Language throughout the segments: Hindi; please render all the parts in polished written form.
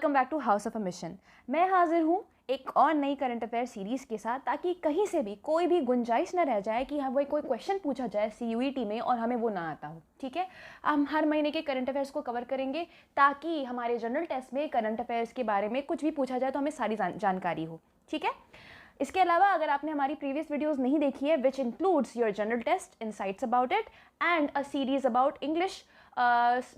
Welcome back to house of a mission. मैं हाजिर हूँ एक और नई करंट अफेयर सीरीज़ के साथ, ताकि कहीं से भी कोई भी गुंजाइश न रह जाए कि हमें कोई क्वेश्चन पूछा जाए सीयूईटी में और हमें वो ना आता हो। ठीक है, हम हर महीने के करंट अफेयर्स को कवर करेंगे ताकि हमारे जनरल टेस्ट में करंट अफेयर्स के बारे में कुछ भी पूछा जाए तो हमें सारी जानकारी हो। ठीक है, इसके अलावा अगर आपने हमारी प्रीवियस वीडियोस नहीं देखी है, which includes your general test, insights about it and a series about English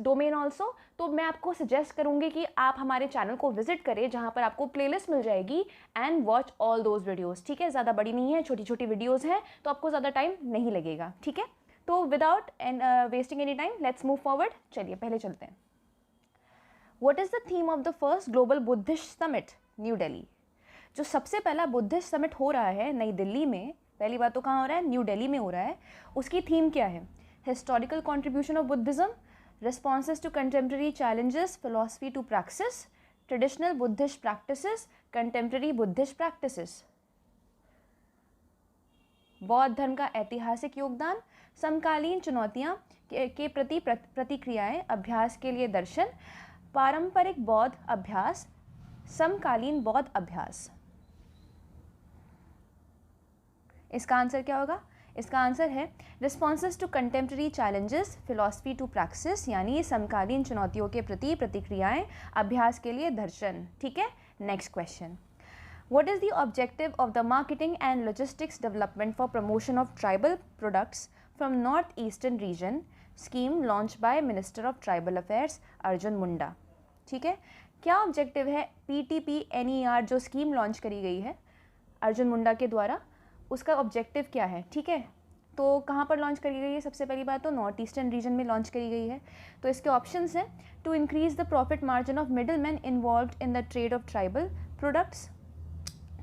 domain also, तो मैं आपको सजेस्ट करूंगी कि आप हमारे चैनल को विजिट करें, जहां पर आपको प्लेलिस्ट मिल जाएगी and watch all those videos. ठीक है, ज़्यादा बड़ी नहीं है, छोटी छोटी वीडियोस हैं, तो आपको ज़्यादा टाइम नहीं लगेगा। ठीक है, तो without wasting any time let's move forward. चलिए पहले चलते हैं। What is the theme of the first global Buddhist summit, new Delhi? जो सबसे पहला बुद्धिस्ट समिट हो रहा है नई दिल्ली में, पहली बात तो कहाँ हो रहा है? न्यू दिल्ली में हो रहा है। उसकी थीम क्या है? Historical contribution of Buddhism, responses to contemporary challenges, philosophy to praxis, traditional Buddhist practices, contemporary Buddhist practices। बौद्ध धर्म का ऐतिहासिक योगदान, समकालीन चुनौतियां के प्रति प्रतिक्रियाएं, अभ्यास के लिए दर्शन, पारंपरिक बौद्ध अभ्यास, समकालीन बौद्ध अभ्यास। इसका आंसर क्या होगा? इसका आंसर है responses to contemporary challenges, philosophy to practice, यानी समकालीन चुनौतियों के प्रति प्रतिक्रियाएं, अभ्यास के लिए दर्शन। ठीक है, next question. What is the objective of the marketing and logistics development for promotion of tribal products from north eastern region scheme launch by minister of tribal affairs Arjun Munda? ठीक है, क्या ऑब्जेक्टिव है PTPNER जो स्कीम लॉन्च करी गई है अर्जुन मुंडा के द्वारा, उसका ऑब्जेक्टिव क्या है? ठीक है, तो कहाँ पर लॉन्च करी गई है? सबसे पहली बात तो नॉर्थ ईस्टर्न रीजन में लॉन्च करी गई है। तो इसके ऑप्शंस हैं to increase the profit margin of middleman involved in the trade of tribal products,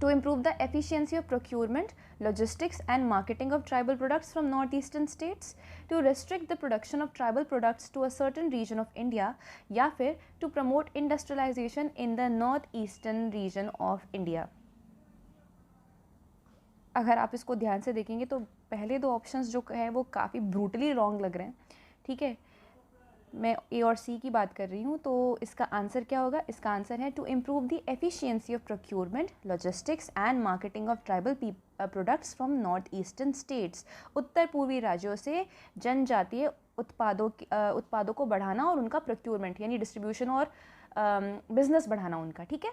to improve the efficiency of procurement, logistics and marketing of tribal products from northeastern states, to restrict the production of tribal products to a certain region of India, या फिर to promote industrialization in the northeastern region of India। अगर आप इसको ध्यान से देखेंगे तो पहले दो ऑप्शंस जो है वो काफ़ी ब्रूटली रॉन्ग लग रहे हैं। ठीक है, मैं A और C की बात कर रही हूँ, तो इसका आंसर क्या होगा? इसका आंसर है to improve the efficiency of procurement, logistics and marketing of tribal products from north eastern states. उत्तर पूर्वी राज्यों से जनजातीय उत्पादों को बढ़ाना और उनका प्रोक्योरमेंट यानी डिस्ट्रीब्यूशन और बिजनेस बढ़ाना उनका। ठीक है,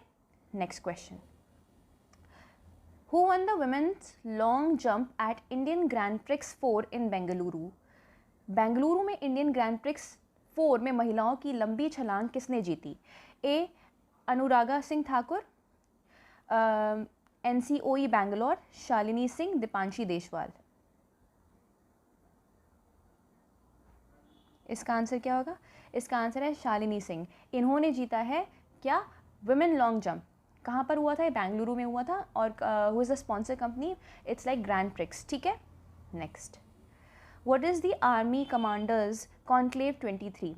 next question. Who won the women's long jump at Indian Grand Prix 4 in Bengaluru? Bengaluru में इंडियन ग्रैंड प्रिक्स 4 में महिलाओं की लंबी छलांग किसने जीती? A अनुरागा Singh Thakur, NCOE Bangalore, Shalini Singh, Deepanshi Deshwal. इसका आंसर क्या होगा? इसका आंसर है शालिनी सिंह। इन्होंने जीता है क्या? Women long jump. कहाँ पर हुआ था? ये बेंगलुरु में हुआ था। और who is the sponsor company? It's like grand prix. ठीक है, next. What is the army commanders conclave 23?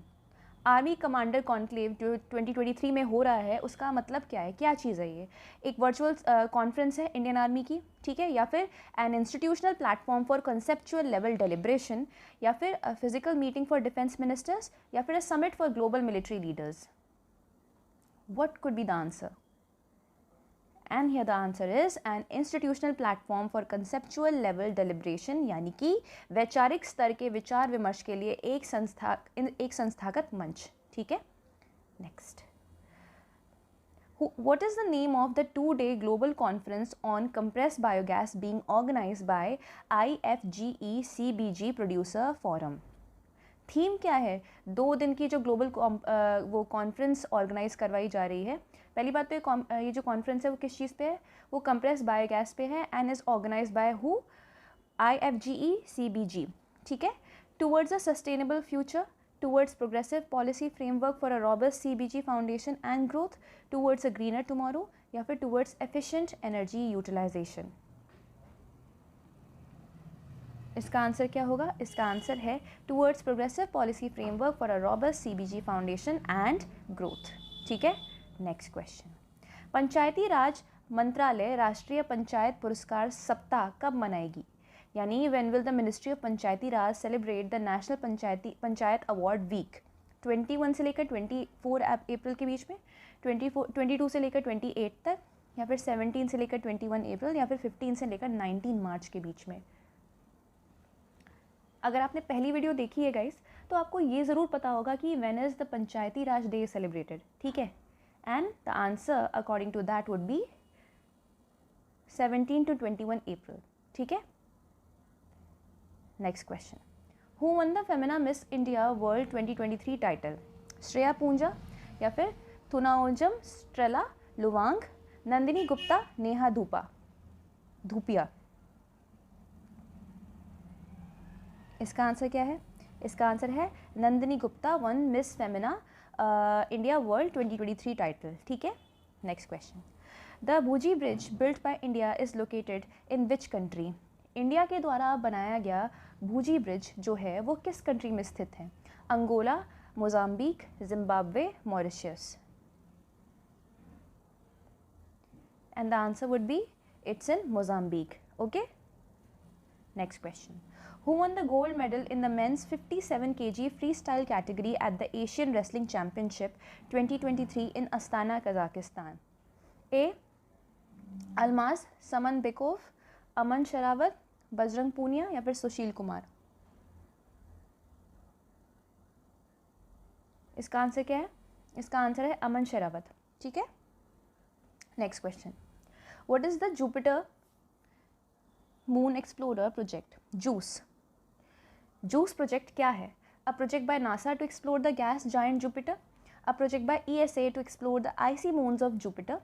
Army commander conclave जो 2023 में हो रहा है, उसका मतलब क्या है? क्या चीज़ है ये? एक वर्चुअल कॉन्फ्रेंस है इंडियन आर्मी की, ठीक है, या फिर an institutional platform for conceptual level deliberation, या फिर a physical meeting for defence ministers, या फिर a summit for global military leaders? What could be the answer? And here the answer is an institutional platform for conceptual level deliberation, यानी कि वैचारिक स्तर के विचार विमर्श के लिए एक संस्थागत मंच। ठीक है, next. What is the name of the 2-day global conference on compressed biogas being organized by IFGE CBG Producer Forum? Theme क्या है? 2 दिन की जो ग्लोबल वो कॉन्फ्रेंस ऑर्गेनाइज करवाई जा रही है। पहली बात तो ये जो कॉन्फ्रेंस है वो किस चीज़ पे है? वो कंप्रेस बायोगैस पे है and is organise by who? IFGE CBG। ठीक है, towards a sustainable future, towards progressive policy framework for a robust CBG foundation and growth, towards a greener tomorrow, या फिर टूवर्ड्स एफिशिएंट एनर्जी यूटिलाइजेशन। इसका आंसर क्या होगा? इसका आंसर है towards progressive policy framework for a robust CBG foundation and growth. ठीक है, नेक्स्ट क्वेश्चन। पंचायती राज मंत्रालय राष्ट्रीय पंचायत पुरस्कार सप्ताह कब मनाएगी? यानी when will the ministry of Panchayati Raj celebrate the national panchayat award week? 21 से लेकर 24 अप्रैल के बीच में, 22 से लेकर 28 तक, या फिर 17 से लेकर 21 अप्रैल, या फिर 15 से लेकर 19 मार्च के बीच में। अगर आपने पहली वीडियो देखी है गाइस, तो आपको ये ज़रूर पता होगा कि when is the Panchayati Raj day celebrated, ठीक है। And the answer according to that would be 17 to 21 April, ठीक है। Next question, who won the Femina Miss India World 2023 title? Shreya Poonja, या फिर थुनाओजम स्ट्रेला लुवांग, नंदिनी गुप्ता, नेहा धूपिया। इसका आंसर क्या है? इसका आंसर है Nandini Gupta won Miss Femina India World 2023 title, ठीक है। Next question, the भूजी bridge built by India is located in which country? India के द्वारा बनाया गया भूजी ब्रिज जो है वो किस कंट्री में स्थित है? Angola, Mozambique, Zimbabwe, Mauritius. And the answer would be it's in Mozambique, okay. Next question, who won the gold medal in the men's 57 kg freestyle category at the Asian Wrestling Championship 2023 in Astana, Kazakhstan? A. Almaz Samanbekov, Aman Sherawat, Bajrang Punia, या फिर सुशील कुमार। इसका आंसर क्या है? इसका आंसर है अमन शेरावत, ठीक है। Next question, what is the Jupiter moon explorer project? JUICE project क्या है? A project by NASA to explore the gas giant Jupiter, a project by ESA to explore the icy moons of Jupiter,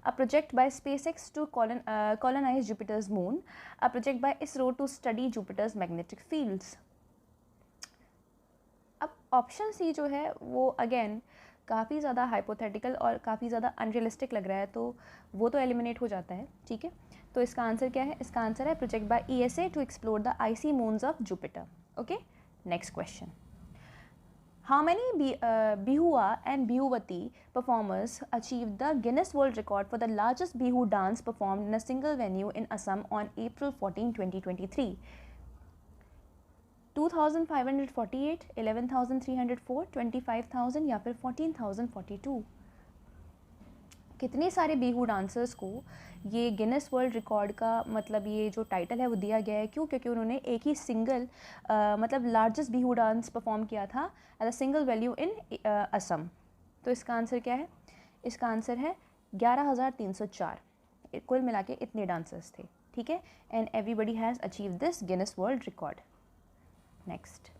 a project by SpaceX to colonize Jupiter's moon, a project by ISRO to study Jupiter's magnetic fields. अब ऑप्शन सी जो है वो अगेन काफ़ी ज़्यादा हाइपोथेटिकल और काफ़ी ज़्यादा अनरियलिस्टिक लग रहा है, तो वो तो एलिमिनेट हो जाता है, ठीक है। तो इसका आंसर क्या है? इसका आंसर है project by ESA to explore the icy moons of Jupiter, okay. Next question, how many Bihua and Bihuvati performers achieved the Guinness World Record for the largest Bihu dance performed in a single venue in Assam on April 14, 2023? 2,548, 11,304, 25,000 या फिर 14,042। कितने सारे बिहू डांसर्स को ये गिनेस वर्ल्ड रिकॉर्ड का मतलब ये जो टाइटल है वो दिया गया है? क्यों? क्योंकि उन्होंने एक ही सिंगल मतलब लार्जेस्ट बिहू डांस परफॉर्म किया था as a single value in Assam. तो इसका आंसर क्या है? इसका आंसर है 11,304। कुल मिला के इतने डांसर्स थे, ठीक है। And everybody has achieve this Guinness world record. Next,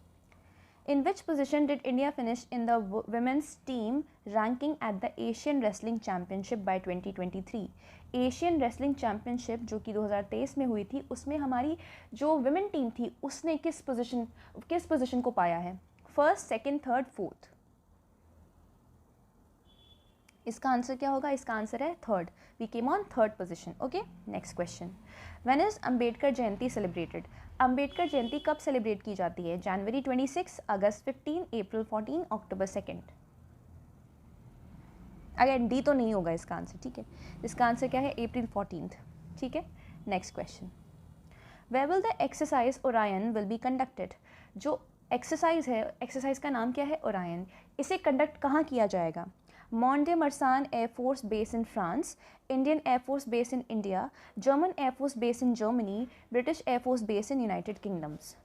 in which position did India finish in the women's team ranking at the Asian Wrestling Championship by 2023? Asian wrestling championship जो कि 2023 में हुई थी, उसमें हमारी जो विमेन टीम थी उसने किस पोजीशन को पाया है? First, second, third, fourth. इसका आंसर क्या होगा? इसका आंसर है third. We came on third position, okay. Next question, when is Ambedkar Jayanti celebrated? Ambedkar Jayanti कब सेलिब्रेट की जाती है? जनवरी 26, अगस्त 15, अप्रैल 14, अक्टूबर 2। अगेन डी तो नहीं होगा इसका आंसर, ठीक है। इसका आंसर क्या है? अप्रैल 14, ठीक है। Next question, where will the exercise Orion will be conducted? जो एक्सरसाइज है, एक्सरसाइज का नाम क्या है? ओरायन। इसे कंडक्ट कहाँ किया जाएगा? Mont de Marsan air force base in France, Indian air force base in India, German air force base in Germany, British air force base in United Kingdoms.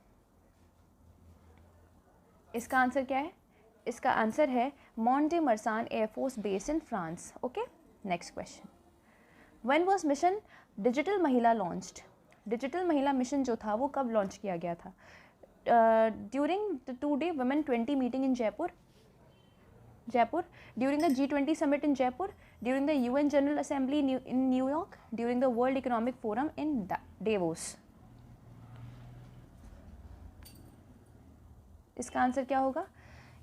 इसका आंसर क्या है? इसका आंसर है Mont de Marsan air force base in France, okay. Next question, when was mission digital Mahila launched? Digital Mahila mission जो था वो कब लॉन्च किया गया था? During the 2-day women 20 meeting in Jaipur, during the G20 summit in Jaipur, during the UN General Assembly in New York, during the World Economic Forum in Davos. इसका आंसर क्या होगा?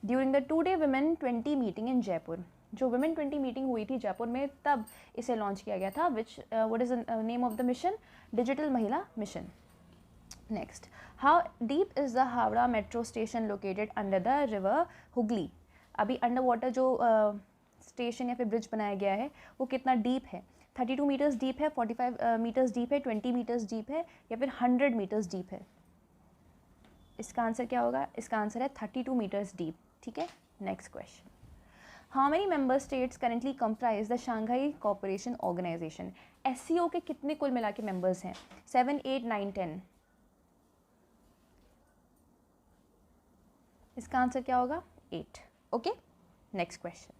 During the 2-day women 20 meeting in Jaipur. जो women 20 मीटिंग हुई थी जयपुर में, तब इसे लॉन्च किया गया था। Which what is the name of the mission? Digital Mahila mission. Next, how deep is the Howrah metro station located under the river Hooghly? अभी अंडर वाटर जो स्टेशन या फिर ब्रिज बनाया गया है वो कितना डीप है? 32 मीटर्स डीप है, 45 मीटर्स डीप है, 20 मीटर्स डीप है, या फिर 100 मीटर्स डीप है? इसका आंसर क्या होगा? इसका आंसर है 32 मीटर्स डीप, ठीक है। Next question, how many member states currently comprise the Shanghai cooperation organisation? SCO के कितने कुल मिला के मेंबर्स हैं? 7, 8, 9, 10। इसका आंसर क्या होगा? 8। Okay, next question,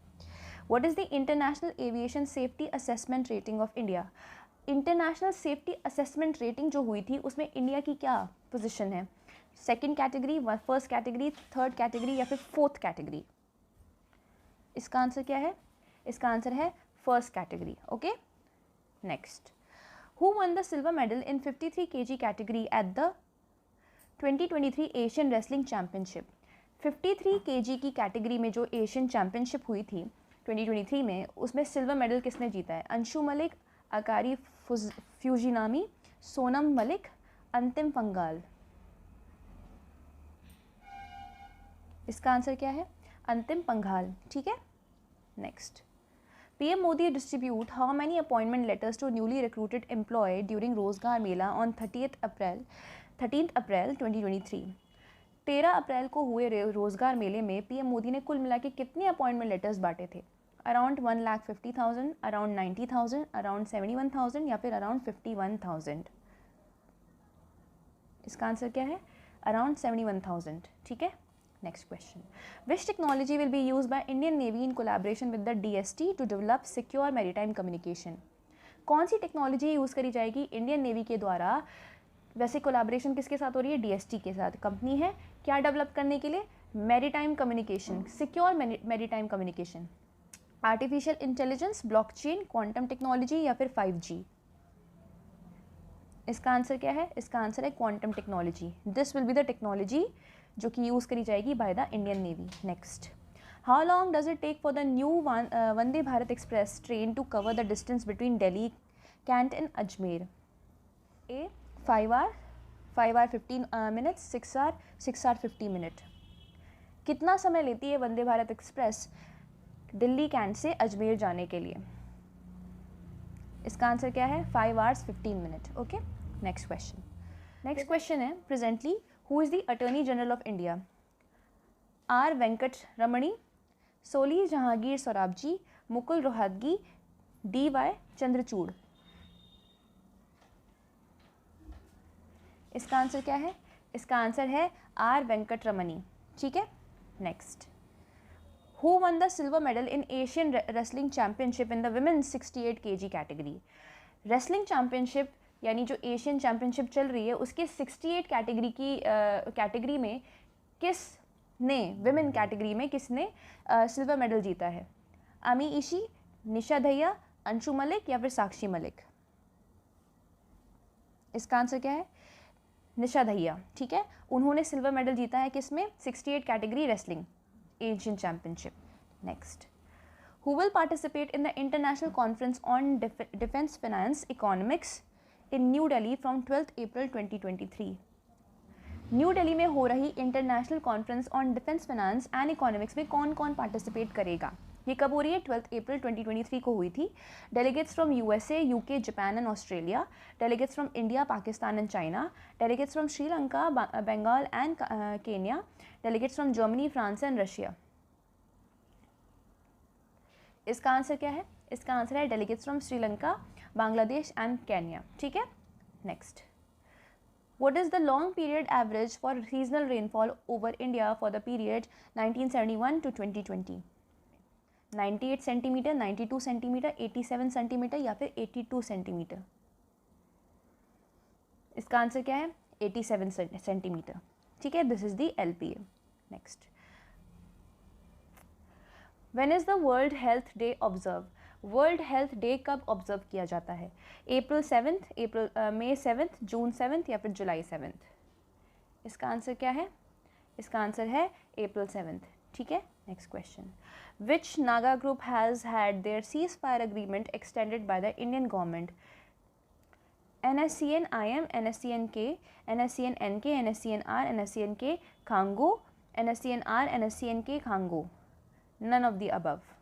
what is the international aviation safety assessment rating of India? International safety assessment rating जो हुई थी उसमें इंडिया की क्या पोजीशन है? Second category, first category, third category या फिर फोर्थ कैटेगरी? इसका आंसर क्या है? इसका आंसर है first category. Okay, next, who won the silver medal in 53 kg category at the 2023 Asian wrestling championship? 53 kg की कैटेगरी में जो एशियन चैम्पियनशिप हुई थी 2023 में, उसमें सिल्वर मेडल किसने जीता है? अंशु मलिक, अकारी फ्यूजिनामी, सोनम मलिक, अंतिम पंघाल? इसका आंसर क्या है? अंतिम पंघाल। ठीक है, next, PM Modi distribute how many appointment letters to newly recruited employ during Rozgar Mela on 13 अप्रैल 2023? 13 अप्रैल को हुए रोजगार मेले में PM मोदी ने कुल मिला के कितने अपॉइंटमेंट लेटर्स बांटे थे? अराउंड 1,50,000, अराउंड 90,000, अराउंड 71,000 या फिर अराउंड 51,000? इसका आंसर क्या है? अराउंड 71,000। ठीक है, next question, which technology will be use by Indian navy in collaboration with the DST to develop secure maritime communication? कौन सी टेक्नोलॉजी यूज़ करी जाएगी इंडियन नेवी के द्वारा? वैसे कोलैबोरेशन किसके साथ हो रही है? DST के साथ। कंपनी है क्या डेवलप करने के लिए? Maritime communication, secure maritime communication. Artificial intelligence, blockchain, quantum technology या फिर 5G? इसका आंसर क्या है? इसका आंसर है quantum technology. This will be the technology जो कि यूज़ करी जाएगी by the Indian navy. Next, how long does it take for the new Vande Bharat express train to cover the distance between Delhi, cantt and Ajmer? A 5 hour, 5 hour 15 minutes, 6 hour, 6 hour 50 minute? कितना समय लेती है वंदे भारत एक्सप्रेस दिल्ली कैंट से अजमेर जाने के लिए? इसका आंसर क्या है? 5 hours 15 minute। Okay, next question, next question है, presently who is the attorney general of India? R Venkat Ramani, Soli Jahangir Sorabjee, Mukul Rohatgi, DY Chandrachud? इसका आंसर क्या है? इसका आंसर है R वेंकट रमणी। ठीक है, next, who won the silver medal in Asian wrestling championship in the women's 68 kg category? Wrestling championship यानी जो एशियन चैम्पियनशिप चल रही है उसके 68 कैटेगरी में किसने, विमेन कैटेगरी में किसने सिल्वर मेडल जीता है? आमी इशी, निशा दहिया, अंशु मलिक या फिर साक्षी मलिक? इसका आंसर क्या है? निशा दहिया। ठीक है, उन्होंने सिल्वर मेडल जीता है किसमें? 68 category wrestling Asian championship. Next, who will participate in the international conference on defence finance economics in new Delhi from 12 April 2023? New Delhi में हो रही international conference on defence finance and economics में कौन कौन पार्टिसिपेट करेगा? ये कब हो रही है? 12 अप्रैल 2023 को हुई थी। Delegates from USA, UK, Japan and Australia, delegates from India, Pakistan and China, delegates from Sri Lanka, Bengal and Kenya, delegates from Germany, France and Russia? इसका आंसर क्या है? इसका आंसर है delegates from Sri Lanka, Bangladesh and Kenya. ठीक है, next, what is the long period average for seasonal rainfall over India for the period 1971 to 2020? 98 centimetre, 92 centimetre, 87 centimetre या फिर 82 सेंटीमीटर? इसका आंसर क्या है? 87 सेंटीमीटर। ठीक है, this is the LPA। Next, when is the world health day observe? World health day कब ऑब्जर्व किया जाता है? April 7th, May 7th, June 7th या फिर July 7th? इसका आंसर क्या है? इसका आंसर है April 7th। ठीक है, next question, which Naga group has had there cease fire agreement extended by the Indian government? NSCN-IM, NSCN-K, NSCN-NK, NSCN-R, NSCN-K Khango, NSCN-R, NSCN-K Khango? None of the above.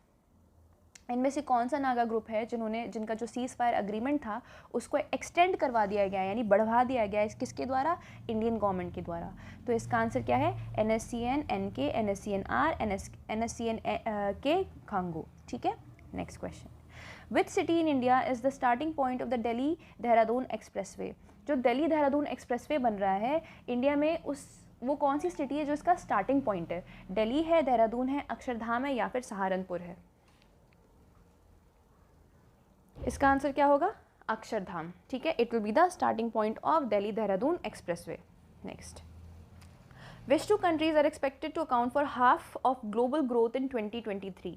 इनमें से कौन सा नागा ग्रुप है जिनका जो सीज़ फायर अग्रीमेंट था उसको एक्सटेंड करवा दिया गया, यानी बढ़वा दिया गया, किसके द्वारा? इंडियन गवर्नमेंट के द्वारा। तो इसका आंसर क्या है? NSCN NK, NSCNR, NSCN के खांगो। ठीक है, next question. Which city in India is the starting point of the Delhi Dehradun expressway? जो दिल्ली देहरादून एक्सप्रेसवे बन रहा है इंडिया में, वो कौन सी सिटी है जो इसका स्टार्टिंग पॉइंट है? दिल्ली है, देहरादून है, अक्षरधाम है या फिर सहारनपुर है? इसका आंसर क्या होगा? अक्षरधाम। ठीक है, it will be the starting point of Delhi Dehradun expressway. Next, which two countries are expected to account for half of global growth in 2023?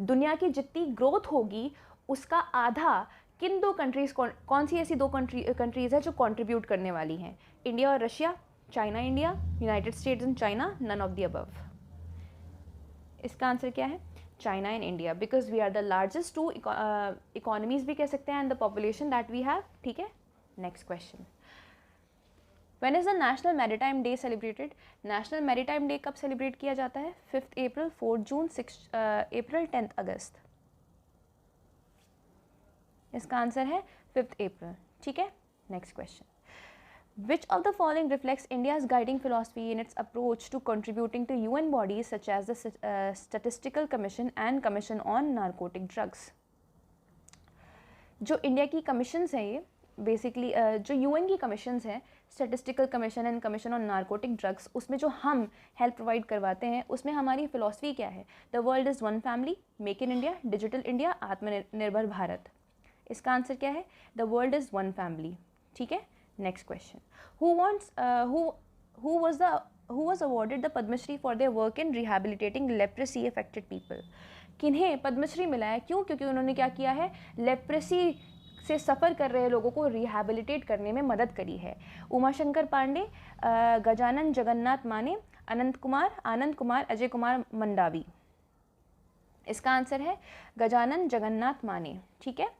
दुनिया की जितनी ग्रोथ होगी उसका आधा किन दो कंट्रीज, कौन सी ऐसी दो कंट्रीज है जो कंट्रीब्यूट करने वाली हैं? इंडिया और Russia, China India, United States and China, none of the above. इसका आंसर क्या है? China and India, because we are the largest two economies भी कह सकते हैं and the population that we have. ठीक है, next question. When is the national maritime day celebrated? National maritime day कब सेलिब्रेट किया जाता है? 5 अप्रैल, 4 जून, 6 अप्रैल, 10 अगस्त। इसका आंसर है 5 अप्रैल। ठीक है, next question. Which of the following reflects India's guiding philosophy in its approach to contributing to UN bodies such as the Statistical Commission and Commission on Narcotic Drugs? जो इंडिया की कमीशंस हैं, ये बेसिकली जो UN की कमीशंस हैं, statistical commission and commission on narcotic drugs, उसमें जो हम हेल्प प्रोवाइड करवाते हैं उसमें हमारी फिलॉसफी क्या है? The world is one family, make in India, digital India, आत्मनिर्भर भारत। इसका आंसर क्या है? The world is one family. ठीक है, next question. who was awarded the Padma Shri for their work in rehabilitating leprosy affected people? किन्हें पद्मश्री मिला है? क्यों? क्योंकि उन्होंने क्या किया है? लेप्रेसी से सफ़र कर रहे लोगों को रिहैबिलिटेट करने में मदद करी है। उमाशंकर पांडे, गजानन जगन्नाथ माने, आनंद कुमार, अजय कुमार मंडावी। इसका आंसर है गजानन जगन्नाथ माने। ठीक है,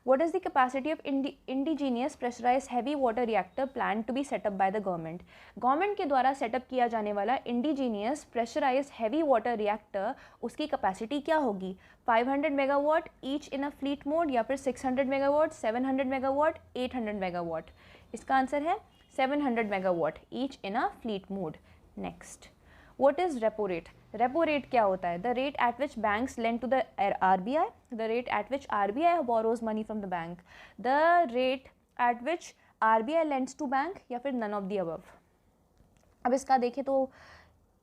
What is the capacity of indigenous pressurized heavy water reactor planned to be set up by the government? Government के द्वारा सेटअप किया जाने वाला indigenous pressurised heavy water reactor, उसकी कैपेसिटी क्या होगी? 500 megawatt each in a fleet mode, या फिर 600 मेगावाट, 700 मेगावाट, 800 मेगावाट? इसका आंसर है 700 megawatt each in a fleet mode. Next, What is repo rate? Repo rate क्या होता है? The rate at which banks lend to the RBI, the rate at which RBI borrows money from the bank, the rate at which RBI lends to bank, या फिर नन ऑफ द अबव? अब इसका देखें तो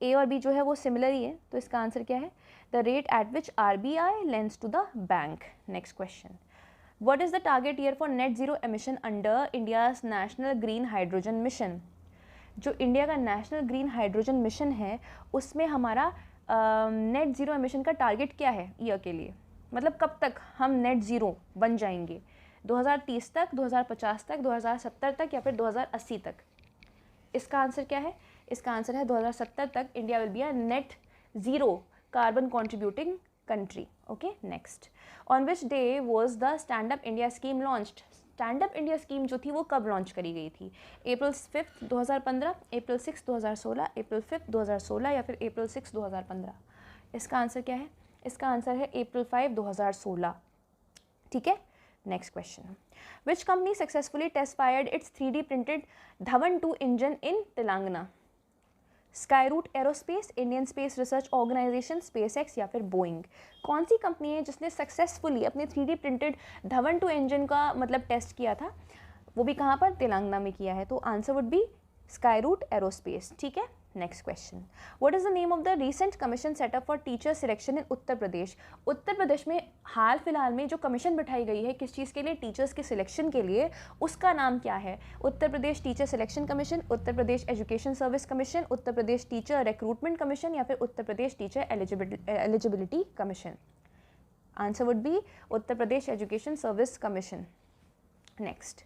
ए और बी जो है वो सिमिलर ही है, तो इसका आंसर क्या है? The rate at which RBI lends to the bank. Next question. What is the target year for net zero emission under India's national green hydrogen mission? जो इंडिया का नेशनल ग्रीन हाइड्रोजन मिशन है उसमें हमारा नेट ज़ीरो एमिशन का टारगेट क्या है ईयर के लिए? मतलब कब तक हम नेट ज़ीरो बन जाएंगे? 2030 तक, 2050 तक, 2070 तक, या फिर 2080 तक? इसका आंसर क्या है? इसका आंसर है 2070 तक India will be a net zero carbon contributing country. Okay, next. On which day was the stand up India scheme launched? Stand up India scheme जो थी वो कब लॉन्च करी गई थी? अप्रैल 5, 2015, अप्रैल 6, 2016, अप्रैल 5, 2016, या फिर अप्रैल 6, 2015? इसका आंसर क्या है? इसका आंसर है अप्रैल 5, 2016। ठीक है, next question. Which company successfully test fired its 3D printed Dhawan 2 engine in Telangana? Skyroot aerospace, Indian space research organisation, SpaceX, या फिर बोइंग? कौन सी कंपनी है जिसने सक्सेसफुली अपने 3D प्रिंटेड धवन 2 इंजन का मतलब टेस्ट किया था? वो भी कहाँ पर? तेलंगाना में किया है। तो answer would be Skyroot Aerospace. ठीक है, next question. What is the name of the recent commission set up for teacher selection in Uttar Pradesh? Uttar Pradesh में हाल फिलहाल में जो कमीशन बिठाई गई है किस चीज़ के लिए? टीचर्स के सिलेक्शन के लिए। उसका नाम क्या है? Uttar Pradesh teacher selection commission, Uttar Pradesh education service commission, Uttar Pradesh teacher recruitment commission, या फिर Uttar Pradesh teacher eligibility commission? Answer would be Uttar Pradesh education service commission. Next,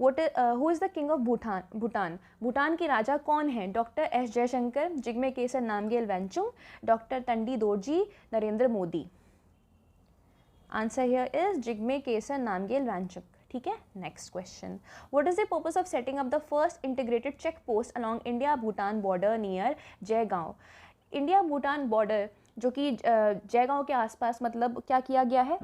who is the king of Bhutan? Bhutan के राजा कौन हैं? Doctor S Jaishankar, Jigme Khesar Namgyel Wangchuck, doctor Tandi Dorji, Narendra Modi? Answer here is Jigme Khesar Namgyel Wangchuck. ठीक है, next question. What is the purpose of setting up the first integrated check post along India Bhutan border near Jaigaon? India Bhutan border जो कि जयगांव के आसपास मतलब क्या किया गया है,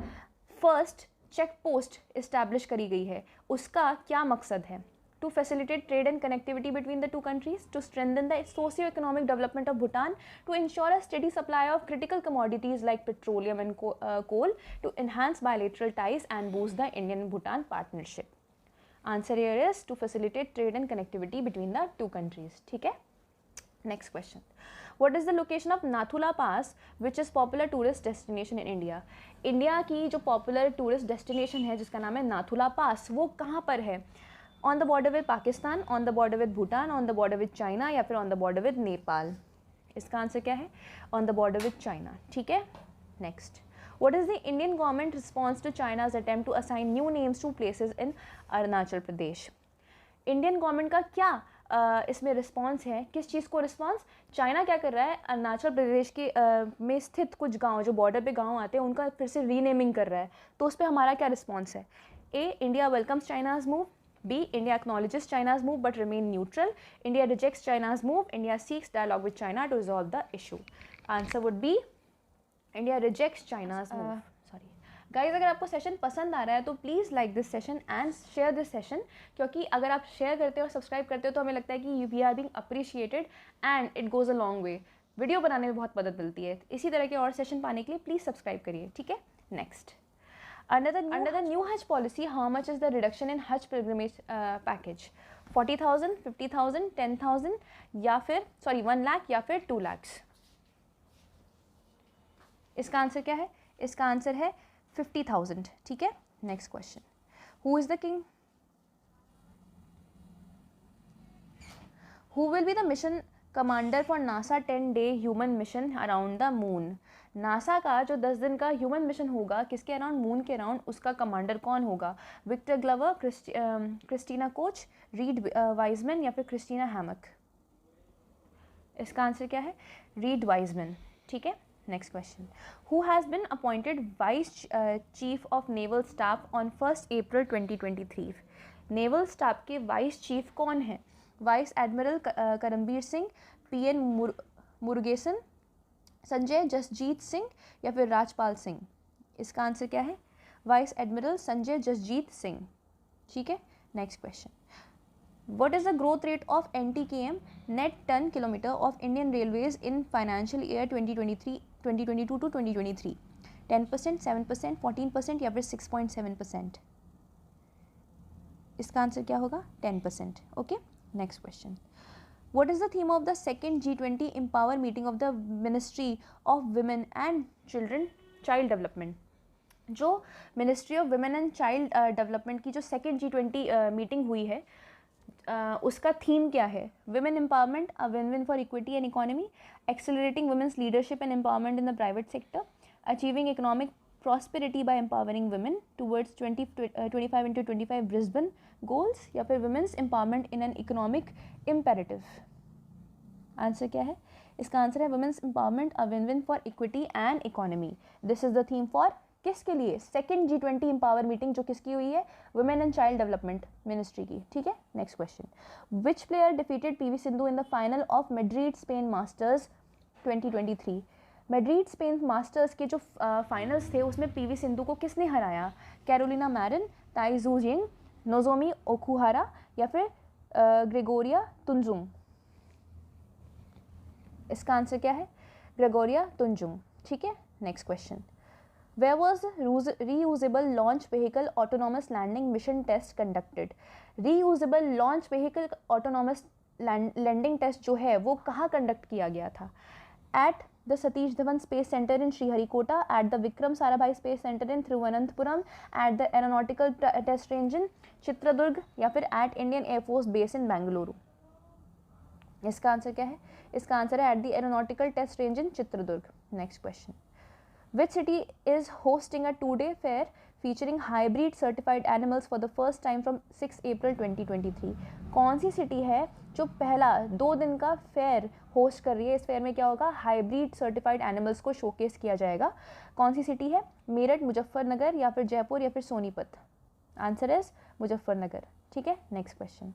फर्स्ट चेक पोस्ट इस्टेब्लिश करी गई है। उसका क्या मकसद है? To facilitate trade and connectivity between the two countries, to strengthen the socio economic development of Bhutan, to ensure a steady supply of critical commodities like petroleum and coal, to enhance bilateral ties and boost the Indian Bhutan partnership. Answer here is to facilitate trade and connectivity between the two countries. ठीक है, next question, What is the location of Nathula Pass, which is popular tourist destination in India? India की जो पॉपुलर टूरिस्ट डेस्टिनेशन है जिसका नाम है नाथुला पास, वो कहाँ पर है? On the border with Pakistan, on the border with Bhutan, on the border with China या फिर on the border with Nepal? इसका आंसर क्या है? On the border with China. ठीक है, next, What is the Indian government response to China's attempt to assign new names to places in Arunachal Pradesh? Indian government का क्या इसमें रिस्पॉन्स है? किस चीज़ को रिस्पॉन्स? चाइना क्या कर रहा है, अरुणाचल प्रदेश के में स्थित कुछ गांव जो बॉर्डर पे गांव आते हैं उनका फिर से रीनेमिंग कर रहा है, तो उस पर हमारा क्या रिस्पॉन्स है? A, India welcomes China's move. B, India acknowledges China's move but remain neutral. India rejects China's move. India seeks dialogue with China to resolve the issue. Answer would be India rejects China's move. Sorry guys, अगर आपको सेशन पसंद आ रहा है तो please like this session and share this session, क्योंकि अगर आप शेयर करते हो और सब्सक्राइब करते हो तो हमें लगता है कि we are being appreciated and it goes a long way. Video बनाने में बहुत मदद मिलती है। इसी तरह के और सेशन पाने के लिए प्लीज़ सब्सक्राइब करिए। ठीक है, नेक्स्ट, अंडर द न्यू हज policy how much is the reduction in हज पिलग्रिमेज पैकेज? 40,000, 50,000, 10,000 या फिर 1 लाख या फिर 2 लाख? इसका आंसर क्या है? इसका आंसर है 50,000। ठीक है, next question, who is the king? Who will be the mission commander for NASA 10-day human mission around the moon? NASA का जो 10 दिन का ह्यूमन मिशन होगा किसके अराउंड? मून के अराउंड, उसका कमांडर कौन होगा? Victor Glover, Christina Koch, Reid Wiseman या फिर क्रिस्टीना हैमक? इसका आंसर क्या है? Reid Wiseman. ठीक है, next question, who has been appointed vice chief of naval staff on 1 April 2023? Naval staff के वाइस चीफ कौन है? Vice admiral Karambir Singh, PN Murugesan, Sanjay Jasjit Singh या फिर राजपाल सिंह? इसका आंसर क्या है? Vice admiral Sanjay Jasjit Singh. ठीक है, next question, What is the growth rate of NTKM, net ton kilometer of Indian Railways in financial year 2022 to 2023? 10%, 7%, 14% या फिर 6.7%? इसका आंसर क्या होगा? 10%। Okay, next question, What is the theme of the second G20 Empower meeting of the Ministry of Women and Child Development? जो ministry of women and child development की जो सेकेंड G20 मीटिंग हुई है उसका थीम क्या है? Women empowerment, a win win for equity and economy, accelerating women's leadership and empowerment in the private sector, achieving economic prosperity by empowering women towards 25x25 Brisbane goals या फिर women's empowerment in an economic imperative? Answer क्या है? इसका आंसर है women's empowerment, a win-win for equity and economy. This is the theme for किसके लिए? सेकेंड G20 एम्पावर मीटिंग जो किसकी हुई है? Women and child development ministry की। ठीक है, next question, which player defeated PV Sindhu in the final of Madrid Spain masters 2023? Madrid Spain masters के जो फाइनल्स थे उसमें PV सिंधु को किसने हराया? कैरोलिना मैरिन, ताई जू यिंग, नोजोमी ओकुहारा या फिर ग्रेगोरिया तुंजुंग? इसका आंसर क्या है? ग्रेगोरिया तुंजुंग। ठीक है, next question, Where was the reusable launch vehicle autonomous landing mission test conducted? Reusable launch vehicle autonomous landing test जो है वो कहाँ कंडक्ट किया गया था? At the Satish Dhawan Space Center in Sriharikota, at the Vikram Sarabhai Space Center in Thiruvananthapuram, at the Aeronautical Test Range in Chitradurg या फिर at Indian Air Force Base in Bengaluru? इसका आंसर क्या है? इसका आंसर है at the Aeronautical Test Range in Chitradurg. Next question, Which city is hosting a 2-day fair featuring hybrid certified animals for the first time from 6 April 2023? कौन सी सिटी है जो पहला 2 दिन का फेयर होस्ट कर रही है? इस फेयर में क्या होगा? हाइब्रिड सर्टिफाइड एनिमल्स को शोकेस किया जाएगा। कौन सी सिटी है? मेरठ, मुजफ्फरनगर या फिर जयपुर या फिर सोनीपत? Answer is Muzaffarnagar. ठीक है, next question,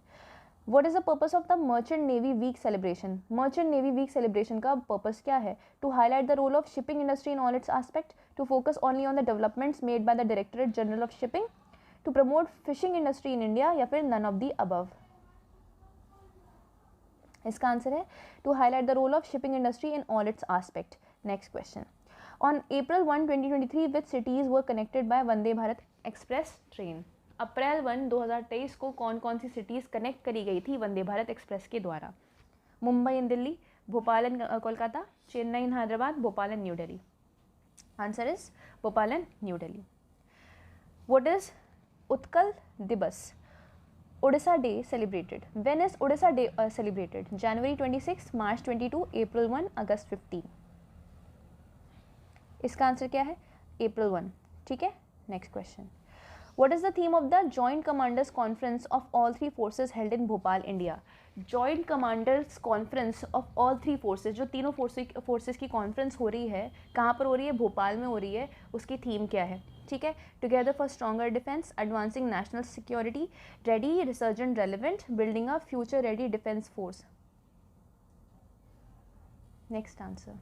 What is the purpose of the Merchant Navy Week celebration? Merchant Navy Week celebration का purpose क्या है? To highlight the role of shipping industry in all its aspects, to focus only on the developments made by the Directorate General of Shipping, to promote fishing industry in India, या फिर none of the above? इसका आंसर है to highlight the role of shipping industry in all its aspect. Next question. On April 1, 2023, which cities were connected by Vande Bharat Express train? अप्रैल 1, 2023 को कौन कौन सी सिटीज़ कनेक्ट करी गई थी वंदे भारत एक्सप्रेस के द्वारा? Mumbai and Delhi, Bhopal and Kolkata, Chennai and Hyderabad, Bhopal and New Delhi. Answer is Bhopal and New Delhi. What is Utkal Divas, Odisha day celebrated? When is Odisha day celebrated? January 26, March 22, April 1, August 15. इसका आंसर क्या है? अप्रैल 1. ठीक है. Next question. What is the theme of the Joint Commanders Conference of all three forces held in Bhopal, India? Joint Commanders Conference of all three forces, जो तीनों फोर्सेस की कॉन्फ्रेंस हो रही है, कहाँ पर हो रही है? भोपाल में हो रही है. उसकी थीम क्या है? ठीक है. Together for stronger defence, advancing national security, ready, resurgent, relevant, building a future ready defence force. Next answer.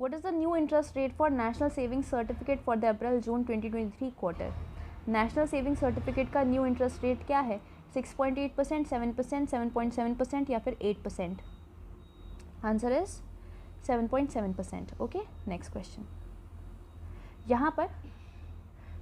What is the new interest rate for National Savings Certificate for the April-June 2023 quarter? National Savings Certificate का new interest rate क्या है? 6.8%, 7%, 7.7% या फिर 8%? Answer is 7.7%. Okay, next question. यहाँ पर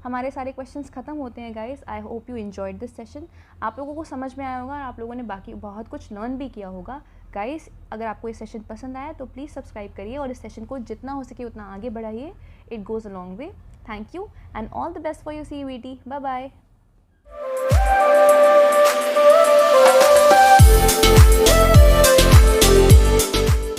हमारे सारे क्वेश्चंस ख़त्म होते हैं guys. I hope you enjoyed this session. आप लोगों को समझ में आया होगा और आप लोगों ने बाकी बहुत कुछ लर्न भी किया होगा. गाइस, अगर आपको ये सेशन पसंद आया तो प्लीज़ सब्सक्राइब करिए और इस सेशन को जितना हो सके उतना आगे बढ़ाइए. It goes a long way. Thank you and all the best for your CUET. Bye bye.